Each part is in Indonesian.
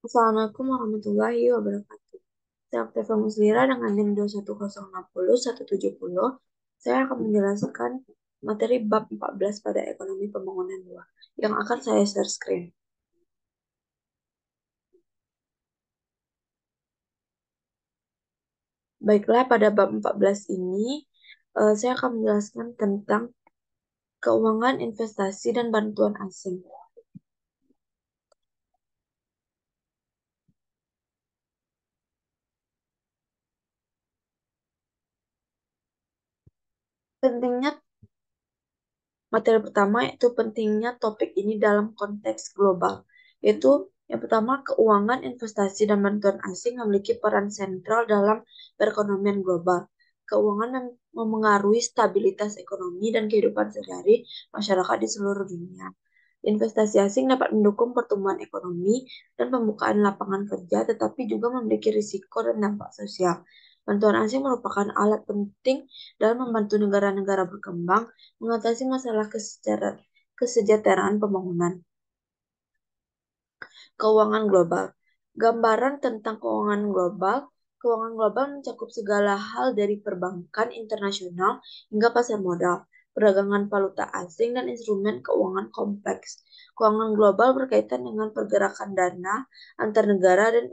Assalamualaikum warahmatullahi wabarakatuh. Saya Oktavian Muslira dengan NIM 210601770. Saya akan menjelaskan materi bab 14 pada ekonomi pembangunan 2 yang akan saya share screen. Baiklah, pada bab 14 ini saya akan menjelaskan tentang keuangan, investasi, dan bantuan asing. Pentingnya Materi pertama yaitu pentingnya topik ini dalam konteks global, yaitu yang pertama keuangan, investasi, dan bantuan asing memiliki peran sentral dalam perekonomian global. Keuangan memengaruhi stabilitas ekonomi dan kehidupan sehari-hari masyarakat di seluruh dunia. Investasi asing dapat mendukung pertumbuhan ekonomi dan pembukaan lapangan kerja, tetapi juga memiliki risiko dan dampak sosial. Bantuan asing merupakan alat penting dalam membantu negara-negara berkembang mengatasi masalah kesejahteraan pembangunan. Keuangan global. Gambaran tentang keuangan global mencakup segala hal dari perbankan internasional hingga pasar modal, perdagangan valuta asing, dan instrumen keuangan kompleks. Keuangan global berkaitan dengan pergerakan dana antar negara dan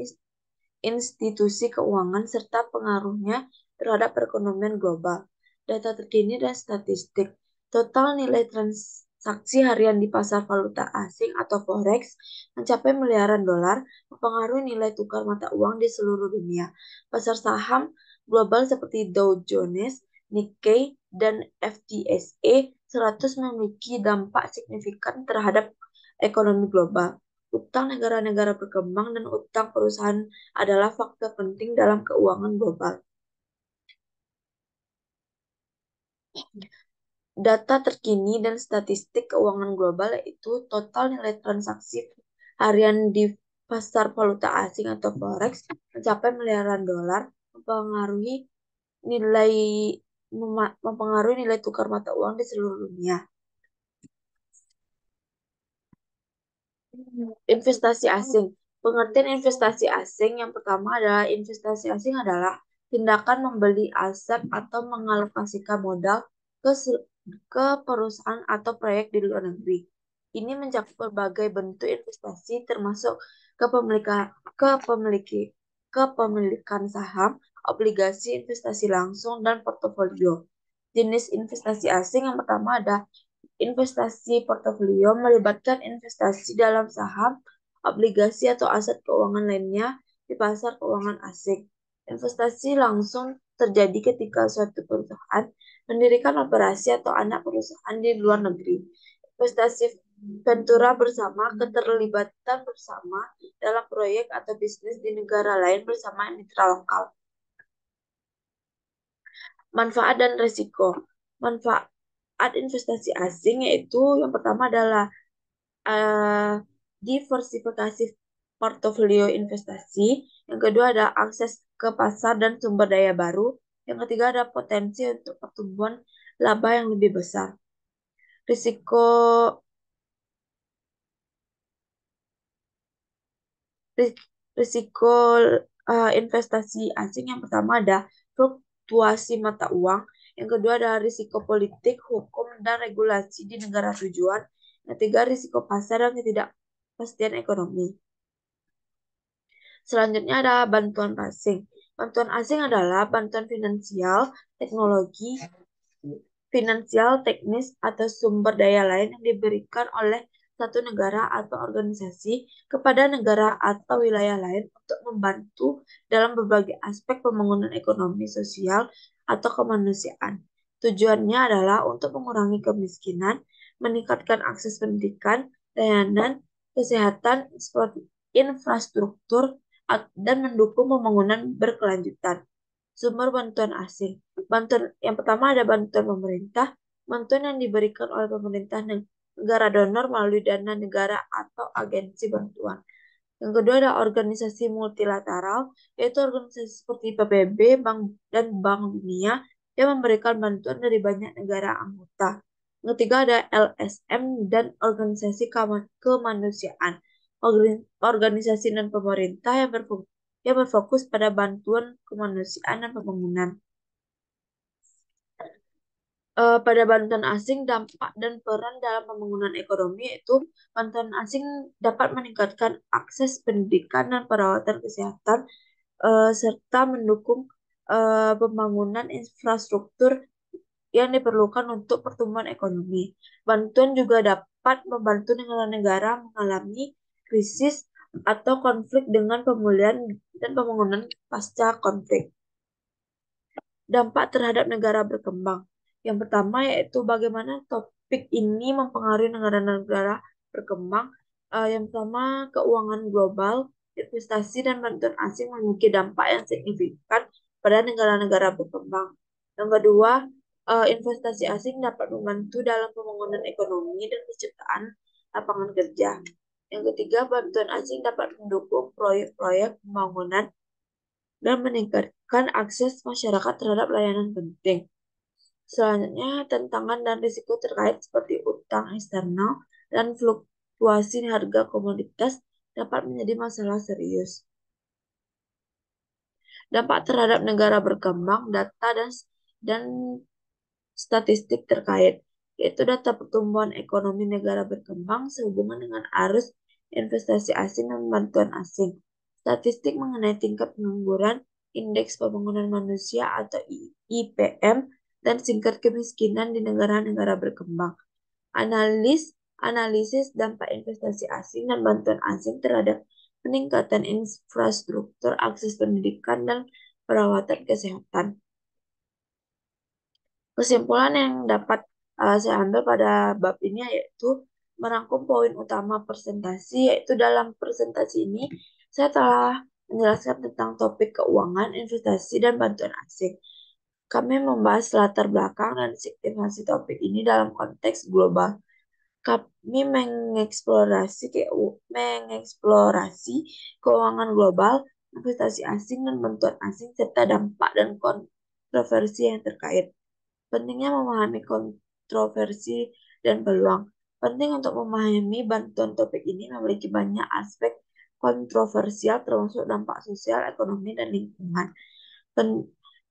institusi keuangan serta pengaruhnya terhadap perekonomian global. Data terkini dan statistik. Total nilai transaksi harian di pasar valuta asing atau forex mencapai miliaran dolar, mempengaruhi nilai tukar mata uang di seluruh dunia. Pasar saham global seperti Dow Jones, Nikkei, dan FTSE 100 memiliki dampak signifikan terhadap ekonomi global. Utang negara-negara berkembang dan utang perusahaan adalah faktor penting dalam keuangan global. Data terkini dan statistik keuangan global yaitu total nilai transaksi harian di pasar valuta asing atau forex mencapai miliaran dolar, mempengaruhi nilai mempengaruhi nilai tukar mata uang di seluruh dunia. Investasi asing. Pengertian investasi asing yang pertama adalah investasi asing adalah tindakan membeli aset atau mengalokasikan modal ke, ke perusahaan atau proyek di luar negeri. Ini mencakup berbagai bentuk investasi termasuk kepemilikan, kepemilikan saham, obligasi, investasi langsung, dan portofolio. Jenis investasi asing yang pertama ada investasi portofolio melibatkan investasi dalam saham, obligasi atau aset keuangan lainnya di pasar keuangan asing. Investasi langsung terjadi ketika suatu perusahaan mendirikan operasi atau anak perusahaan di luar negeri. Investasi ventura bersama keterlibatan bersama dalam proyek atau bisnis di negara lain bersama mitra lokal. Manfaat dan risiko. Manfaat investasi asing yaitu yang pertama adalah eh, diversifikasi portofolio investasi. Yang kedua ada akses ke pasar dan sumber daya baru. Yang ketiga ada potensi untuk pertumbuhan laba yang lebih besar. Risiko risiko investasi asing yang pertama ada fluktuasi mata uang. Yang kedua ada risiko politik, hukum, dan regulasi di negara tujuan. Yang ketiga risiko pasar dan ketidakpastian ekonomi. Selanjutnya ada bantuan asing. Bantuan asing adalah bantuan finansial, teknis, atau sumber daya lain yang diberikan oleh satu negara atau organisasi kepada negara atau wilayah lain untuk membantu dalam berbagai aspek pembangunan ekonomi, sosial, atau kemanusiaan. Tujuannya adalah untuk mengurangi kemiskinan, meningkatkan akses pendidikan, layanan, kesehatan, infrastruktur, dan mendukung pembangunan berkelanjutan. Sumber bantuan asing. Bantuan yang pertama ada bantuan pemerintah, bantuan yang diberikan oleh pemerintah negara donor melalui dana negara atau agensi bantuan. Yang kedua ada organisasi multilateral, yaitu organisasi seperti PBB, dan Bank Dunia yang memberikan bantuan dari banyak negara anggota. Yang ketiga ada LSM dan organisasi kemanusiaan. organisasi dan pemerintah yang berfokus pada bantuan kemanusiaan dan pembangunan. Pada bantuan asing, dampak dan peran dalam pembangunan ekonomi yaitu bantuan asing dapat meningkatkan akses pendidikan dan perawatan kesehatan serta mendukung pembangunan infrastruktur yang diperlukan untuk pertumbuhan ekonomi. Bantuan juga dapat membantu negara-negara mengalami krisis atau konflik dengan pemulihan dan pembangunan pasca konflik. Dampak terhadap negara berkembang. Yang pertama yaitu bagaimana topik ini mempengaruhi negara-negara berkembang. Yang pertama, keuangan global, investasi dan bantuan asing memiliki dampak yang signifikan pada negara-negara berkembang. Yang kedua, investasi asing dapat membantu dalam pembangunan ekonomi dan penciptaan lapangan kerja. Yang ketiga, bantuan asing dapat mendukung proyek-proyek pembangunan dan meningkatkan akses masyarakat terhadap layanan penting. Selanjutnya, tantangan dan risiko terkait seperti utang eksternal dan fluktuasi harga komoditas dapat menjadi masalah serius. Dampak terhadap negara berkembang, data dan statistik terkait, yaitu data pertumbuhan ekonomi negara berkembang sehubungan dengan arus investasi asing dan bantuan asing. Statistik mengenai tingkat pengangguran, indeks pembangunan manusia atau IPM, dan tingkat kemiskinan di negara-negara berkembang. Analisis dampak investasi asing dan bantuan asing terhadap peningkatan infrastruktur, akses pendidikan, dan perawatan kesehatan. Kesimpulan yang dapat saya ambil pada bab ini yaitu merangkum poin utama presentasi, yaitu dalam presentasi ini saya telah menjelaskan tentang topik keuangan, investasi, dan bantuan asing. Kami membahas latar belakang dan signifikansi topik ini dalam konteks global. Kami mengeksplorasi keuangan global, investasi asing, dan bantuan asing, serta dampak dan kontroversi yang terkait. Pentingnya memahami kontroversi dan peluang. Penting untuk memahami bantuan topik ini memiliki banyak aspek kontroversial termasuk dampak sosial, ekonomi, dan lingkungan.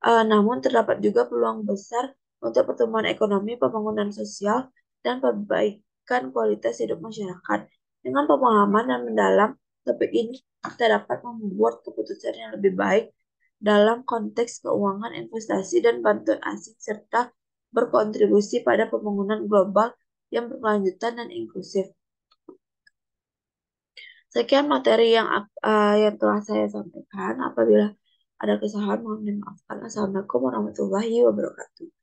Namun terdapat juga peluang besar untuk pertumbuhan ekonomi, pembangunan sosial, dan perbaikan kualitas hidup masyarakat. Dengan pemahaman yang mendalam topik ini, kita dapat membuat keputusan yang lebih baik dalam konteks keuangan, investasi, dan bantuan asing, serta berkontribusi pada pembangunan global yang berkelanjutan dan inklusif. Sekian materi yang telah saya sampaikan. Apabila ada kesalahan, mohon dimaafkan. Assalamualaikum warahmatullahi wabarakatuh.